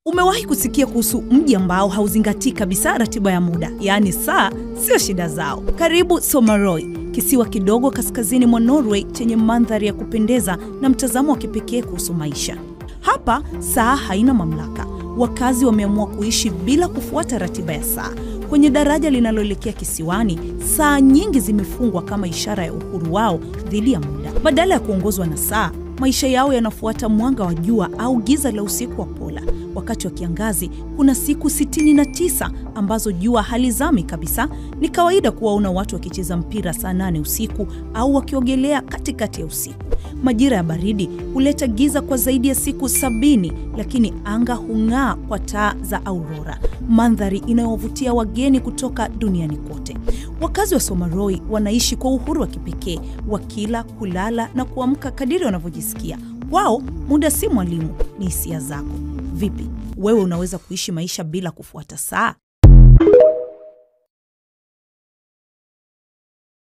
Umewahi kusikia kuhusu mji ambao hauzingatii kabisa ratiba ya muda, yaani saa sio shida zao? Karibu Somaroi, kisiwa kidogo kaskazini mwa Norway chenye mandhari ya kupendeza na mtazamo wa kipekee kuhusu maisha. Hapa saa haina mamlaka. Wakazi wameamua kuishi bila kufuata ratiba ya saa. Kwenye daraja linaloelekea kisiwani, saa nyingi zimefungwa kama ishara ya uhuru wao dhidi ya muda. Badala ya kuongozwa na saa, maisha yao yanafuata mwanga wa jua au giza la usiku wa pola. Wakati wa kiangazi, kuna siku 69 ambazo jua halizami kabisa. Ni kawaida kuwaona watu wakicheza mpira saa 8 usiku au wakiogelea katikati ya usiku. Majira ya baridi huleta giza kwa zaidi ya siku 70, lakini anga hung'aa kwa taa za aurora, mandhari inayovutia wageni kutoka duniani kote. Wakazi wa Somaroi wanaishi kwa uhuru wa kipekee, wakila, kulala na kuamka kadiri wanavyojisikia. Wao, muda si mwalimu, ni hisia zako. Vipi, wewe unaweza kuishi maisha bila kufuata saa?